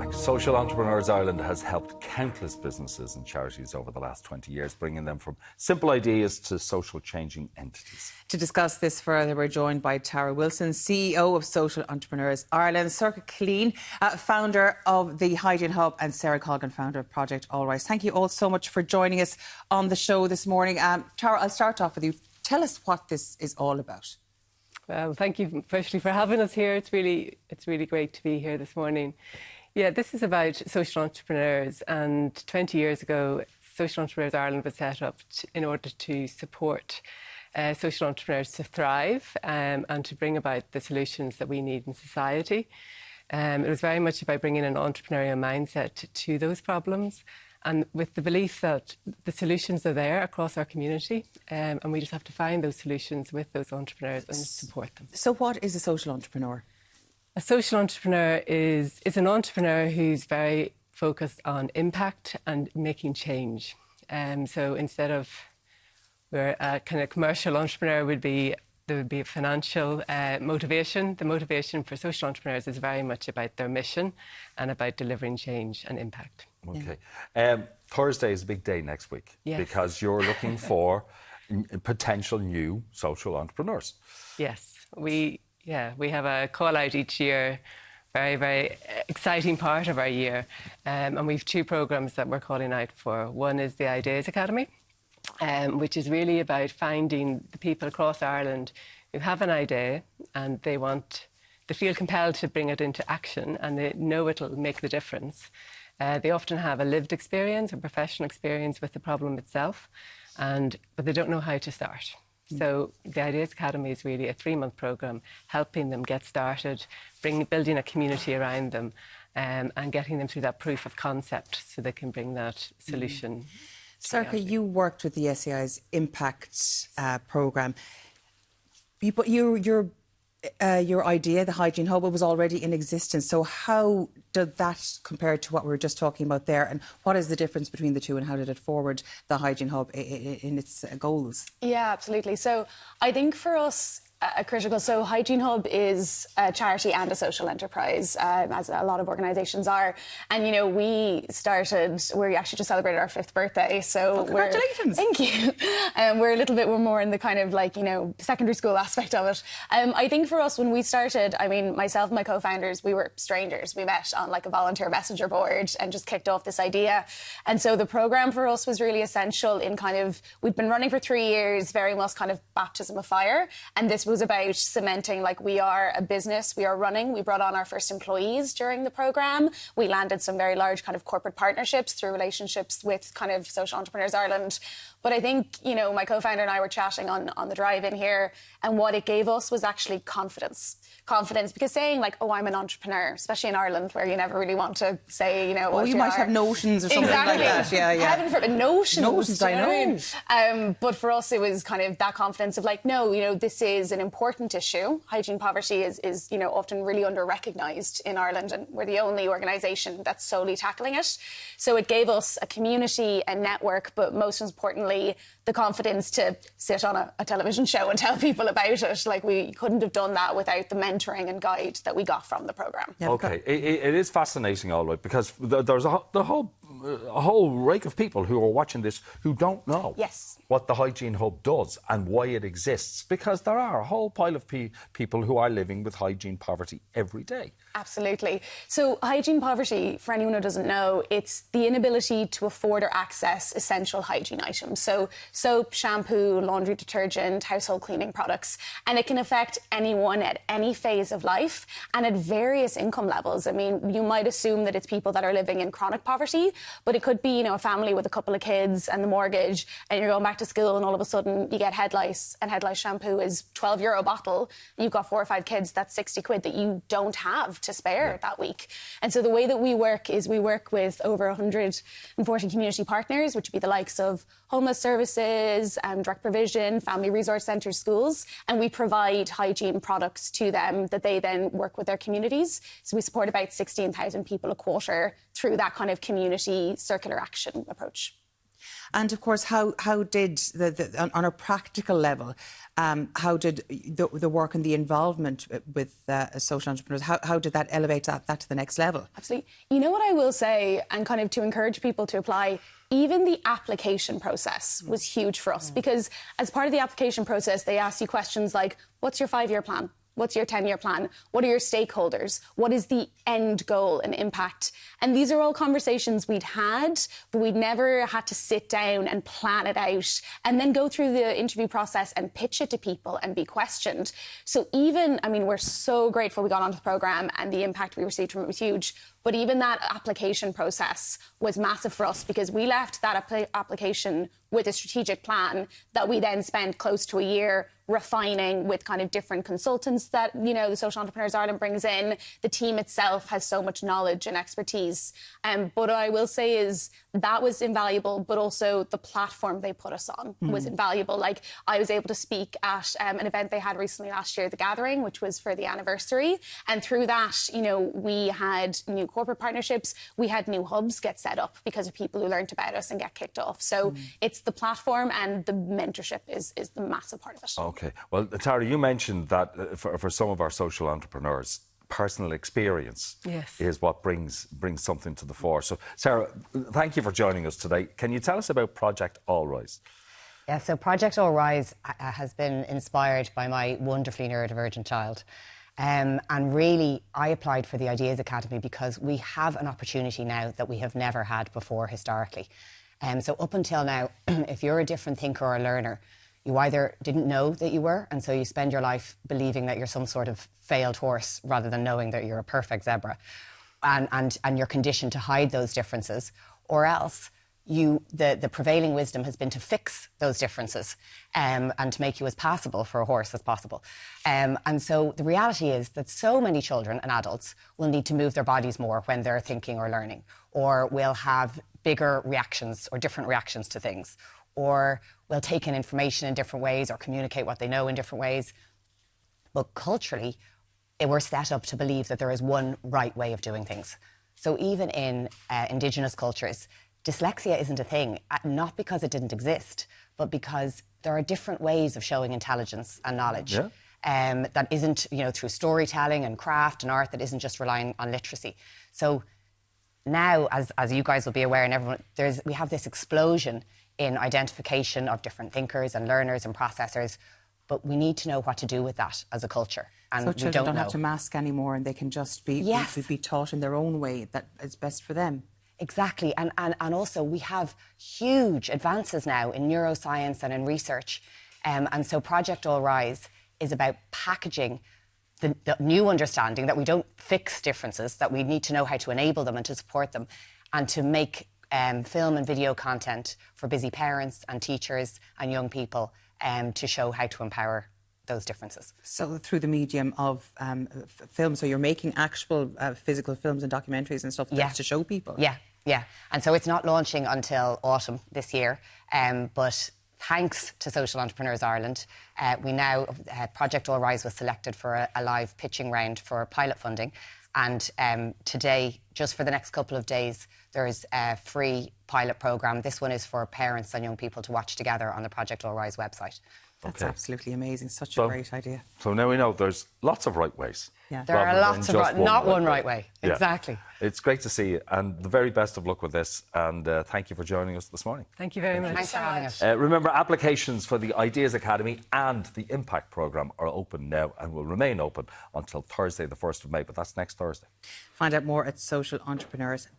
back. Social Entrepreneurs Ireland has helped countless businesses and charities over the last 20 years, bringing them from simple ideas to social changing entities. To discuss this further, we're joined by Tara Wilson, CEO of Social Entrepreneurs Ireland, Sorcha Killian, founder of the Hygiene Hub, and Sarah Colgan, founder of Project All Right. Thank you all so much for joining us on the show this morning. Tara, I'll start off with you. Tell us what this is all about. Well, thank you firstly for having us here. It's really great to be here this morning. Yeah, this is about social entrepreneurs, and 20 years ago, Social Entrepreneurs Ireland was set up in order to support social entrepreneurs to thrive and to bring about the solutions that we need in society. It was very much about bringing an entrepreneurial mindset to those problems, and with the belief that the solutions are there across our community, and we just have to find those solutions with those entrepreneurs and support them. So what is a social entrepreneur? A social entrepreneur is an entrepreneur who's very focused on impact and making change. So instead of where a kind of commercial entrepreneur there would be a financial motivation. The motivation for social entrepreneurs is very much about their mission and about delivering change and impact. Okay. Thursday is a big day next week, yes, because you're looking for potential new social entrepreneurs. Yes, we have a call out each year, very, very exciting part of our year. And we've two programmes that we're calling out for. One is the Ideas Academy, which is really about finding the people across Ireland who have an idea and they feel compelled to bring it into action, and they know it'll make the difference. They often have a lived experience, a professional experience with the problem itself, but they don't know how to start. So the Ideas Academy is really a 3-month programme helping them get started, building a community around them, and getting them through that proof of concept so they can bring that solution. Sorcha, you worked with the SEI's Impact programme, but your idea, the Hygiene Hub, was already in existence. So how did that compare to what we were just talking about there? And what is the difference between the two, and how did it forward the Hygiene Hub in its goals? Yeah, absolutely. So I think for us, so Hygiene Hub is a charity and a social enterprise, as a lot of organisations are. And, we actually just celebrated our 5th birthday. So congratulations. Thank you. We're more in the kind of secondary school aspect of it. I think for us, when we started, myself and my co-founders, we were strangers. We met on a volunteer messenger board and just kicked off this idea. And so the programme for us was really essential in we'd been running for 3 years, very much kind of baptism of fire. And this was about cementing we are a business, we are running. We brought on our first employees during the programme. We landed some very large kind of corporate partnerships through relationships with kind of Social Entrepreneurs Ireland. But I think, my co-founder and I were chatting on the drive-in here, and what it gave us was actually confidence. Confidence, because saying I'm an entrepreneur, especially in Ireland where you never really want to say, you might have notions or something like that. Yeah. Heaven forbid, notions. I know. But for us, it was kind of that confidence of this is an important issue. Hygiene poverty is often really under-recognised in Ireland, and we're the only organisation that's solely tackling it. So it gave us a community, a network, but most importantly, the confidence to sit on a television show and tell people about it. We couldn't have done that without the mentoring and guide that we got from the programme. Yeah, OK, it is fascinating, all right, because there's a whole rake of people who are watching this who don't know what the Hygiene Hub does and why it exists, because there are a whole pile of people who are living with hygiene poverty every day. Absolutely. So hygiene poverty, for anyone who doesn't know, it's the inability to afford or access essential hygiene items. So soap, shampoo, laundry detergent, household cleaning products. And it can affect anyone at any phase of life and at various income levels. You might assume that it's people that are living in chronic poverty, but it could be, a family with a couple of kids and the mortgage, and you're going back to school and all of a sudden you get head lice, and head lice shampoo is €12 a bottle. You've got 4 or 5 kids, that's 60 quid that you don't have to spare that week. And so the way that we work is we work with over 140 community partners, which would be the likes of homeless services, direct provision, family resource centres, schools, and we provide hygiene products to them that they then work with their communities. So we support about 16,000 people a quarter through that kind of community circular action approach. And of course, how did on a practical level, how did the work and the involvement with social entrepreneurs, how did that elevate that to the next level? Absolutely. You know what I will say, and kind of to encourage people to apply, even the application process was huge for us, because as part of the application process, they ask you questions like, what's your 5-year plan? What's your 10-year plan? What are your stakeholders? What is the end goal and impact? And these are all conversations we'd had, but we'd never had to sit down and plan it out and then go through the interview process and pitch it to people and be questioned. So even, I mean, we're so grateful we got onto the programme and the impact we received from it was huge. But even that application process was massive for us, because we left that application with a strategic plan that we then spent close to a year refining with kind of different consultants that, you know, the Social Entrepreneurs Ireland brings in. The team itself has so much knowledge and expertise. But what I will say is that was invaluable, but also the platform they put us on was invaluable. Like, I was able to speak at an event they had recently last year, The Gathering, which was for the anniversary. And through that, you know, we had new corporate partnerships. We had new hubs get set up because of people who learned about us and get kicked off. So it's the platform, and the mentorship is the massive part of it. OK. Well, Tara, you mentioned that for some of our social entrepreneurs, personal experience is what brings something to the fore. So, Sarah, thank you for joining us today. Can you tell us about Project All Rise? Yeah, so Project All Rise has been inspired by my wonderfully neurodivergent child. And really, I applied for the Ideas Academy because we have an opportunity now that we have never had before historically. So up until now, if you're a different thinker or learner, you either didn't know that you were, and so you spend your life believing that you're some sort of failed horse rather than knowing that you're a perfect zebra. And you're conditioned to hide those differences, or else the prevailing wisdom has been to fix those differences and to make you as passable for a horse as possible. And so the reality is that so many children and adults will need to move their bodies more when they're thinking or learning, or will have bigger reactions or different reactions to things, or will take in information in different ways or communicate what they know in different ways. But culturally, we're set up to believe that there is one right way of doing things. So even in Indigenous cultures, dyslexia isn't a thing, not because it didn't exist, but because there are different ways of showing intelligence and knowledge. Yeah. That isn't, you know, through storytelling and craft and art, that isn't just relying on literacy. So now, as you guys will be aware, and everyone, we have this explosion in identification of different thinkers and learners and processors, but we need to know what to do with that as a culture. And so children don't have to mask anymore, and they can just be taught in their own way that is best for them. Exactly. And also we have huge advances now in neuroscience and in research. And so Project All Rise is about packaging the new understanding that we don't fix differences, that we need to know how to enable them and to support them, and to make film and video content for busy parents and teachers and young people to show how to empower those differences. So through the medium of film, so you're making actual physical films and documentaries and stuff to show people? Yeah. And so it's not launching until autumn this year, but thanks to Social Entrepreneurs Ireland, we now, Project All Rise was selected for a live pitching round for pilot funding. And today, just for the next couple of days, there's a free pilot programme. This one is for parents and young people to watch together on the Project All Rise website. That's absolutely amazing. Such a great idea. So now we know there's lots of right ways. Yeah. There are lots of not one right way. Yeah. Exactly. It's great to see you, and the very best of luck with this. And thank you for joining us this morning. Thank you very much. Thanks for having us. Remember, applications for the Ideas Academy and the Impact Programme are open now and will remain open until Thursday, the 1st of May. But that's next Thursday. Find out more at socialentrepreneurs.ie.